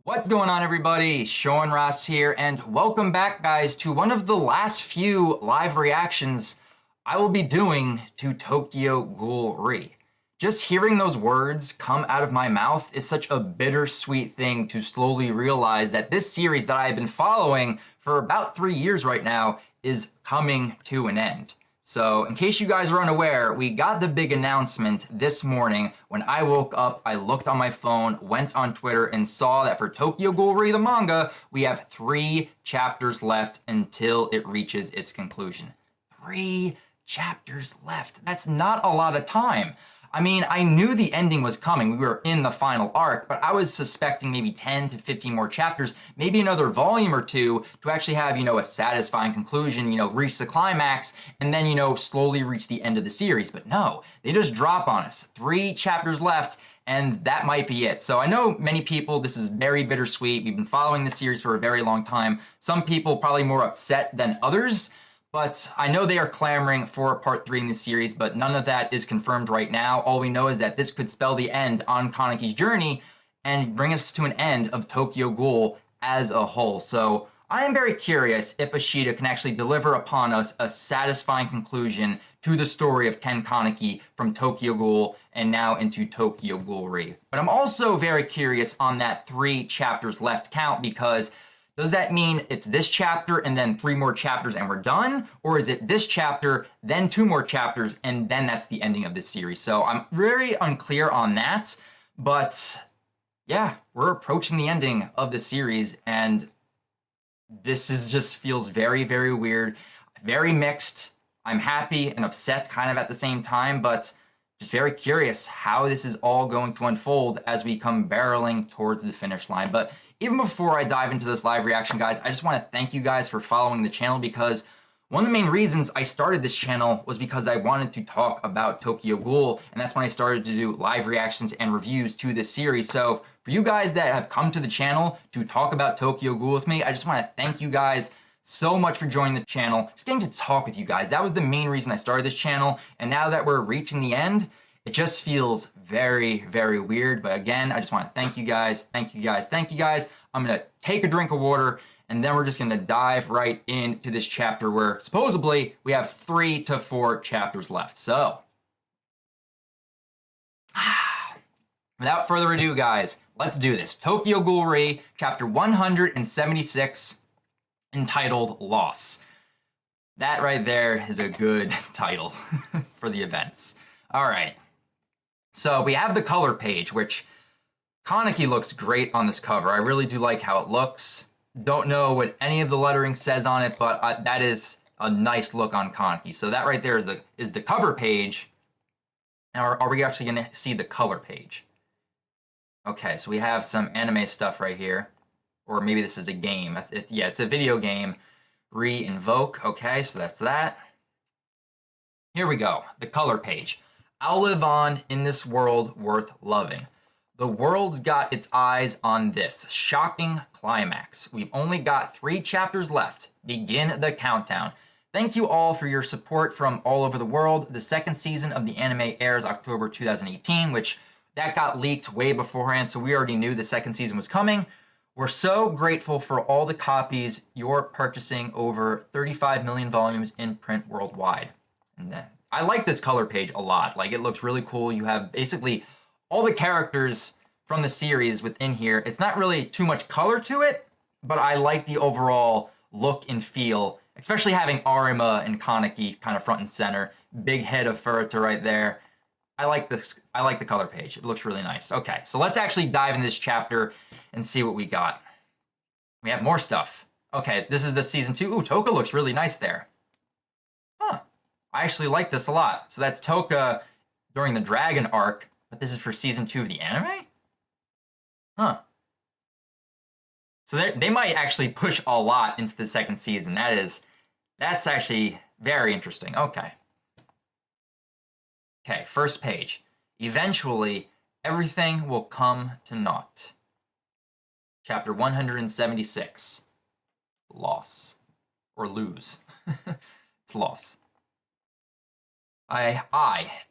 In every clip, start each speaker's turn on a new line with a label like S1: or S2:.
S1: What's going on, everybody? Sean Ross here, and welcome back, guys, to one of the last few live reactions I will be doing to Tokyo Ghoul Re. Just hearing those words come out of my mouth is such a bittersweet thing to slowly realize that this series that I've been following for about 3 years right now is coming to an end. So, in case you guys are unaware, we got the big announcement this morning. When I woke up, I looked on my phone, went on Twitter, and saw that for Tokyo Ghoul Re the manga, we have 3 chapters left until it reaches its conclusion. 3 chapters left. That's not a lot of time. I mean, I knew the ending was coming. We were in the final arc, but I was suspecting maybe 10 to 15 more chapters, maybe another volume or two to actually have, a satisfying conclusion, reach the climax, and then, slowly reach the end of the series. But no, they just drop on us. 3 chapters left, and that might be it. So I know many people, this is very bittersweet. We've been following the series for a very long time. Some people probably more upset than others. But I know they are clamoring for a part 3 in the series, but none of that is confirmed right now. All we know is that this could spell the end on Kaneki's journey and bring us to an end of Tokyo Ghoul as a whole. So I am very curious if Ishida can actually deliver upon us a satisfying conclusion to the story of Ken Kaneki from Tokyo Ghoul and now into Tokyo Ghoul Re. But I'm also very curious on that 3 chapters left count, because does that mean it's this chapter and then 3 more chapters and we're done? Or is it this chapter, then 2 more chapters, and then that's the ending of this series? So I'm very unclear on that. But yeah, we're approaching the ending of the series, and this just feels very, very weird, very mixed. I'm happy and upset kind of at the same time, but just very curious how this is all going to unfold as we come barreling towards the finish line. But even before I dive into this live reaction, guys, I just want to thank you guys for following the channel, because one of the main reasons I started this channel was because I wanted to talk about Tokyo Ghoul, and that's when I started to do live reactions and reviews to this series. So for you guys that have come to the channel to talk about Tokyo Ghoul with me, I just want to thank you guys so much for joining the channel, just getting to talk with you guys. That was the main reason I started this channel, and now that we're reaching the end, it just feels very, very weird. But again, I just want to thank you guys, thank you guys, thank you guys. I'm going to take a drink of water, and then we're just going to dive right into this chapter where supposedly we have 3 to 4 chapters left. So, without further ado, guys, let's do this. Tokyo Ghoul Re, chapter 176, entitled Loss. That right there is a good title for the events. All right. So we have the color page, which Kaneki looks great on this cover. I really do like how it looks. Don't know what any of the lettering says on it, but that is a nice look on Kaneki. So that right there is the cover page. Now, are we actually going to see the color page? Okay, so we have some anime stuff right here. Or maybe this is a game. Yeah, it's a video game. Re-invoke. Okay, so that's that. Here we go. The color page. I'll live on in this world worth loving. The world's got its eyes on this shocking climax. We've only got 3 chapters left. Begin the countdown. Thank you all for your support from all over the world. The 2nd season of the anime airs October 2018, which that got leaked way beforehand, so we already knew the 2nd season was coming. We're so grateful for all the copies you're purchasing, over 35 million volumes in print worldwide. And then I like this color page a lot. Like, it looks really cool. You have basically all the characters from the series within here. It's not really too much color to it, but I like the overall look and feel, especially having Arima and Kaneki kind of front and center. Big head of Furuta right there. I like this. I like the color page. It looks really nice. Okay, so let's actually dive into this chapter and see what we got. We have more stuff. Okay, this is the season 2. Ooh, Toka looks really nice there. Huh. I actually like this a lot. So that's Toka during the Dragon arc, but this is for season 2 of the anime? Huh. So they might actually push a lot into the 2nd season. That's actually very interesting. Okay. Okay, first page. Eventually, everything will come to naught. Chapter 176. Loss. Or lose. It's loss.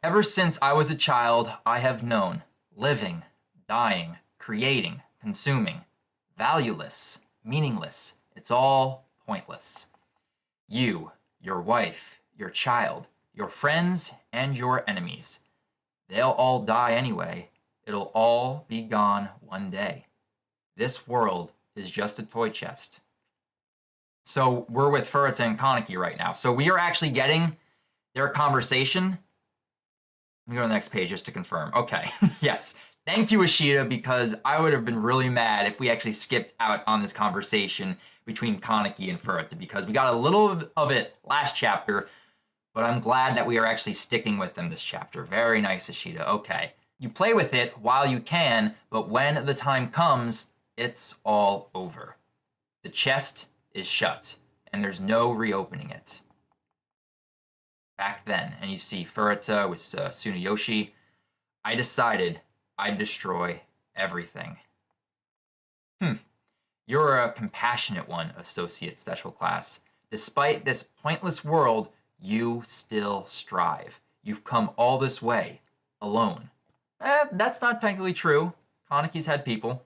S1: Ever since I was a child, I have known living, dying, creating, consuming. valueless, meaningless. It's all pointless. You, your wife, your child, your friends, and your enemies. They'll all die anyway. It'll all be gone one day. This world is just a toy chest. So we're with Furuta and Kaneki right now. So we are actually getting their conversation. Let me go to the next page just to confirm. Okay, yes. Thank you, Ishida, because I would have been really mad if we actually skipped out on this conversation between Kaneki and Furuta, because we got a little of it last chapter, but I'm glad that we are actually sticking with them this chapter. Very nice, Ishida. Okay. You play with it while you can, but when the time comes, it's all over. The chest is shut, and there's no reopening it. Back then, and you see Furuta with Tsunayoshi, I decided I'd destroy everything. You're a compassionate one, Associate Special Class. Despite this pointless world, you still strive. You've come all this way, alone. That's not technically true. Kaneki's had people.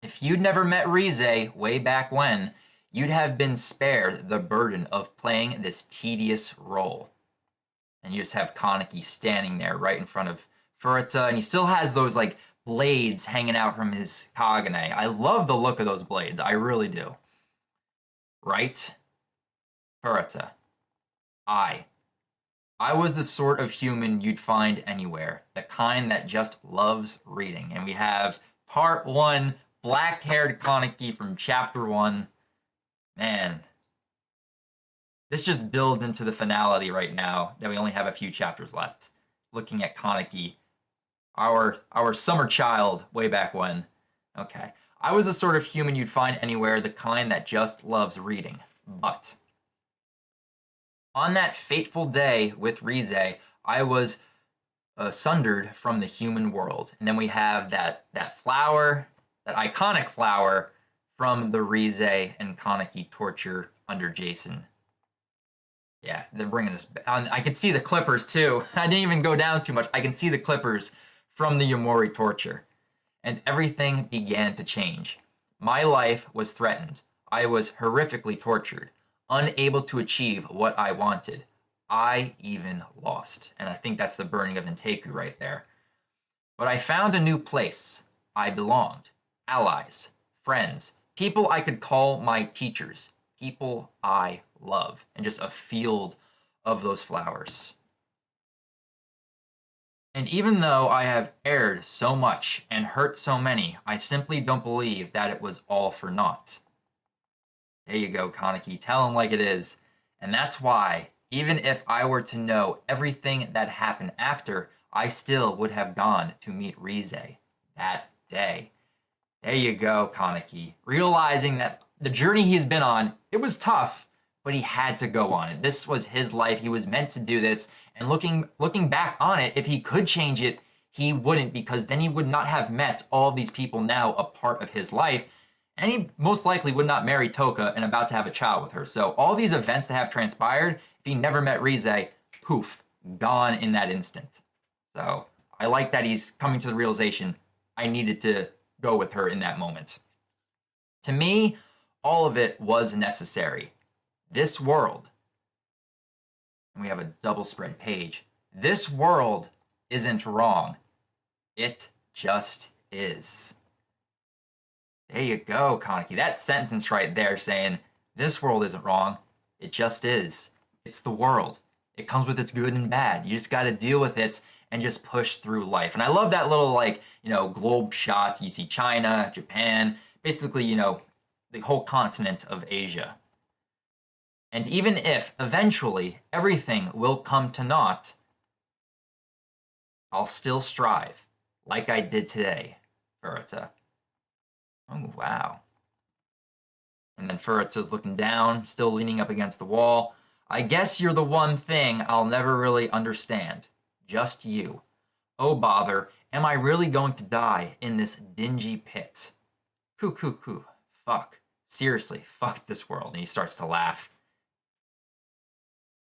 S1: If you'd never met Rize way back when, you'd have been spared the burden of playing this tedious role. And you just have Kaneki standing there right in front of Furuta, and he still has those like blades hanging out from his Kagane. I love the look of those blades. I really do. Right? Furuta. I was the sort of human you'd find anywhere. The kind that just loves reading. And we have part 1, black-haired Kaneki from chapter 1. Man. This just builds into the finality right now that we only have a few chapters left. Looking at Kaneki, our summer child way back when. Okay. I was the sort of human you'd find anywhere, the kind that just loves reading. But on that fateful day with Rize, I was sundered from the human world. And then we have that flower, that iconic flower from the Rize and Kaneki torture under Jason. Yeah, they're bringing us back. I can see the clippers too. I didn't even go down too much. I can see the clippers from the Yomori torture. And everything began to change. My life was threatened. I was horrifically tortured, unable to achieve what I wanted. I even lost. And I think that's the burning of Inteku right there. But I found a new place. I belonged. Allies, friends, people I could call my teachers, people I love, and just a field of those flowers. And even though I have erred so much and hurt so many, I simply don't believe that it was all for naught. There you go, Kaneki. Tell him like it is. And that's why, even if I were to know everything that happened after, I still would have gone to meet Rize that day. There you go, Kaneki. Realizing that the journey he's been on, it was tough, but he had to go on it. This was his life. He was meant to do this. And looking back on it, if he could change it, he wouldn't, because then he would not have met all these people now a part of his life. And he most likely would not marry Toka and about to have a child with her. So all these events that have transpired, if he never met Rize, poof, gone in that instant. So I like that he's coming to the realization, I needed to go with her in that moment. To me, all of it was necessary. This world, and we have a double spread page, this world isn't wrong. It just is. There you go, Kaneki. That sentence right there saying, this world isn't wrong. It just is. It's the world. It comes with its good and bad. You just got to deal with it and just push through life. And I love that little, like, globe shots. You see China, Japan, basically, the whole continent of Asia. And even if eventually everything will come to naught, I'll still strive, like I did today, Furuta. Oh, wow. And then Furuta's looking down, still leaning up against the wall. I guess you're the one thing I'll never really understand. Just you. Oh, bother. Am I really going to die in this dingy pit? Coo. Fuck. Seriously, fuck this world. And he starts to laugh.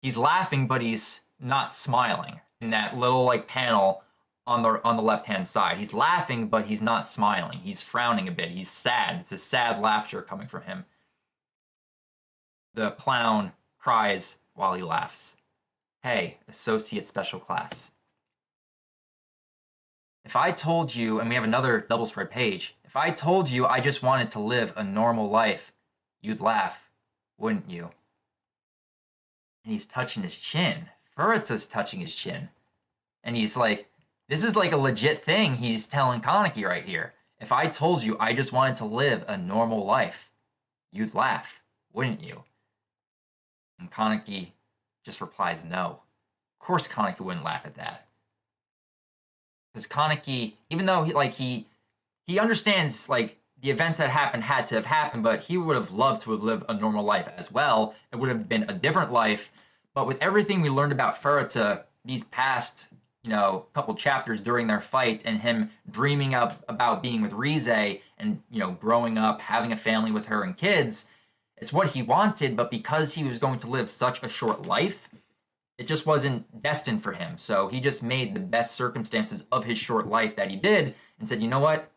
S1: He's laughing, but he's not smiling. In that little, panel on the left-hand side. He's laughing, but he's not smiling. He's frowning a bit. He's sad. It's a sad laughter coming from him. The clown cries while he laughs. Hey, associate special class. If I told you, and we have another double spread page, if I told you I just wanted to live a normal life, you'd laugh, wouldn't you? And he's touching his chin. Furuta's touching his chin. And he's like, this is like a legit thing he's telling Kaneki right here. If I told you I just wanted to live a normal life, you'd laugh, wouldn't you? And Kaneki just replies no. Of course Kaneki wouldn't laugh at that. Because Kaneki, even though he understands like the events that happened had to have happened, but he would have loved to have lived a normal life as well. It would have been a different life. But with everything we learned about Furuta these past, couple chapters during their fight, and him dreaming up about being with Rize and, growing up, having a family with her and kids, it's what he wanted, but because he was going to live such a short life, it just wasn't destined for him. So he just made the best circumstances of his short life that he did and said, you know what?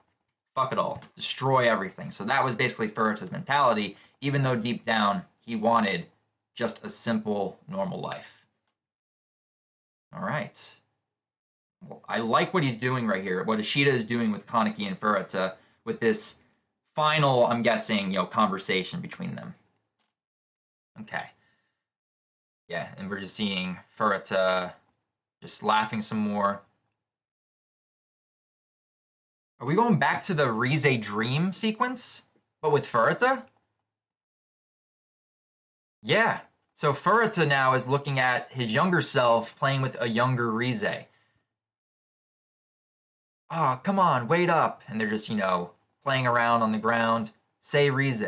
S1: Fuck it all. Destroy everything. So that was basically Furuta's mentality, even though deep down he wanted just a simple, normal life. All right. Well, I like what he's doing right here, what Ishida is doing with Kaneki and Furuta with this final, I'm guessing, conversation between them. Okay. Yeah, and we're just seeing Furuta just laughing some more. Are we going back to the Rize dream sequence, but with Furuta? Yeah. So Furuta now is looking at his younger self playing with a younger Rize. Oh, come on, wait up. And they're just, playing around on the ground. Say Rize.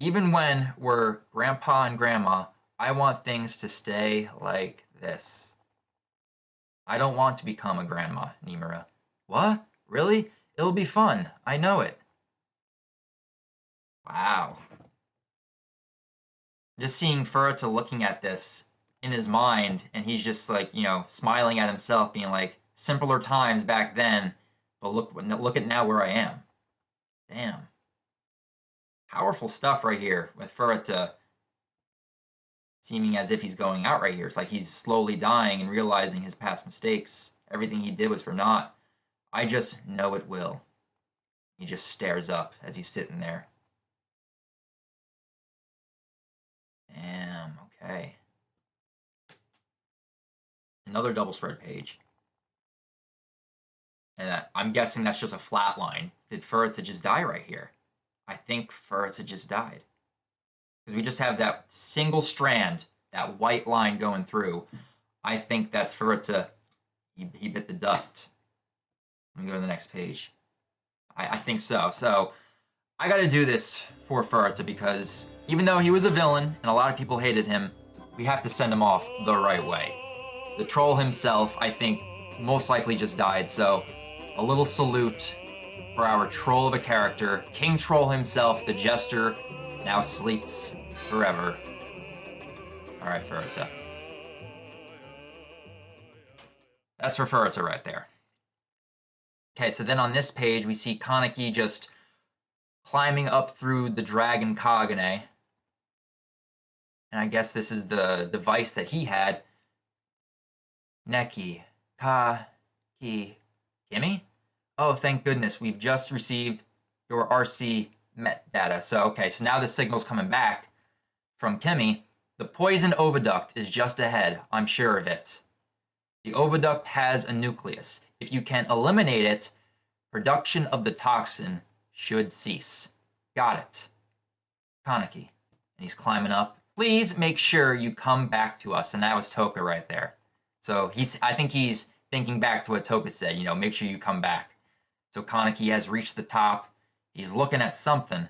S1: Even when we're grandpa and grandma, I want things to stay like this. I don't want to become a grandma, Nimura. What? Really? It'll be fun. I know it. Wow. Just seeing Furuta looking at this in his mind, and he's just like, smiling at himself, being like, simpler times back then, but look at now where I am. Damn. Powerful stuff right here with Furuta seeming as if he's going out right here. It's like he's slowly dying and realizing his past mistakes. Everything he did was for naught. I just know it will. He just stares up as he's sitting there. Damn, okay. Another double spread page. And I'm guessing that's just a flat line. Did Furuta just die right here? I think Furuta just died. Because we just have that single strand, that white line going through. I think that's Furuta. He bit the dust. Let me go to the next page. I think so. So I got to do this for Furuta because even though he was a villain and a lot of people hated him, we have to send him off the right way. The troll himself, I think, most likely just died. So a little salute for our troll of a character. King Troll himself, the Jester, now sleeps forever. All right, Furuta. That's for Furuta right there. Okay, so then on this page, we see Kaneki just climbing up through the Dragon Kagane. And I guess this is the device that he had. Neki, Kimi? Oh, thank goodness, we've just received your RC metadata. So, okay, so now the signal's coming back from Kimi. The poison oviduct is just ahead, I'm sure of it. The oviduct has a nucleus. If you can eliminate it, production of the toxin should cease. Got it. Kaneki. And he's climbing up. Please make sure you come back to us. And that was Toka right there. So I think he's thinking back to what Toka said, make sure you come back. So Kaneki has reached the top. He's looking at something.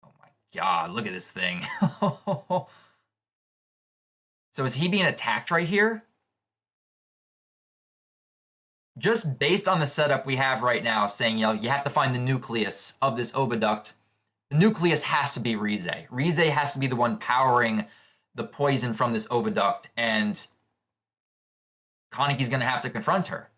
S1: Oh my God, look at this thing. So is he being attacked right here? Just based on the setup we have right now, saying, you have to find the nucleus of this oviduct. The nucleus has to be Rize. Rize has to be the one powering the poison from this oviduct, and Kaneki's going to have to confront her.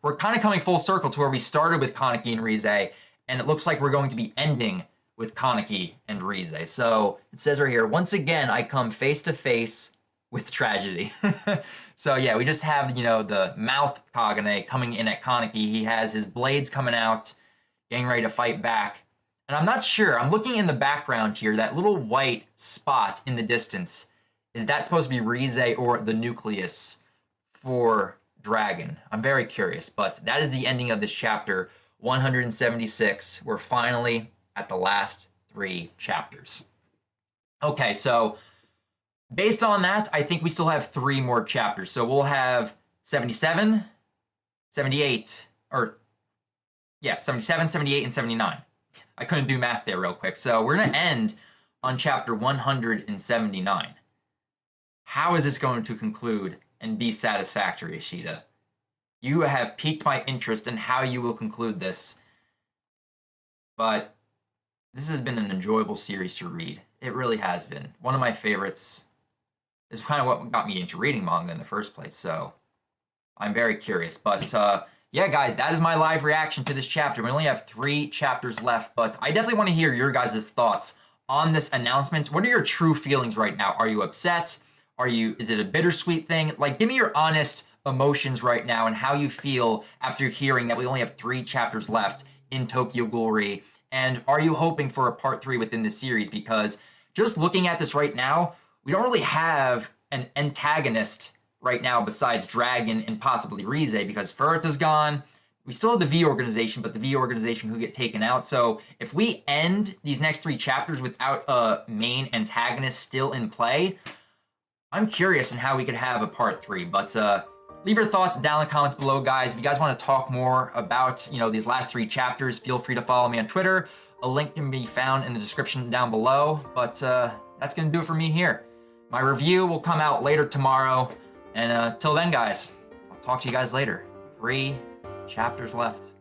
S1: We're kind of coming full circle to where we started with Kaneki and Rize, and it looks like we're going to be ending with Kaneki and Rize. So it says right here, once again, I come face to face with tragedy. So yeah, we just have, the mouth Kagane coming in at Kaneki. He has his blades coming out, getting ready to fight back. And I'm not sure, I'm looking in the background here, that little white spot in the distance, is that supposed to be Rize or the nucleus for Dragon? I'm very curious, but that is the ending of this chapter 176. We're finally at the last 3 chapters. Okay, so based on that, I think we still have 3 more chapters. So we'll have 77, 78, 77, 78, and 79. I couldn't do math there real quick. So we're going to end on chapter 179. How is this going to conclude and be satisfactory, Ishida? You have piqued my interest in how you will conclude this. But this has been an enjoyable series to read. It really has been. One of my favorites. Is kind of what got me into reading manga in the first place. So I'm very curious. But yeah, guys, that is my live reaction to this chapter. We only have 3 chapters left, but I definitely want to hear your guys' thoughts on this announcement. What are your true feelings right now? Are you upset? Is it a bittersweet thing? Like, give me your honest emotions right now and how you feel after hearing that we only have 3 chapters left in Tokyo Ghoul. And are you hoping for a part 3 within this series? Because just looking at this right now, we don't really have an antagonist right now besides Dragon and possibly Rize, because Furuta's gone. We still have the V organization, but the V organization could get taken out. So if we end these next 3 chapters without a main antagonist still in play, I'm curious in how we could have a part 3. But leave your thoughts down in the comments below, guys. If you guys want to talk more about, these last 3 chapters, feel free to follow me on Twitter. A link can be found in the description down below. But that's going to do it for me here. My review will come out later tomorrow. And till then, guys, I'll talk to you guys later. 3 chapters left.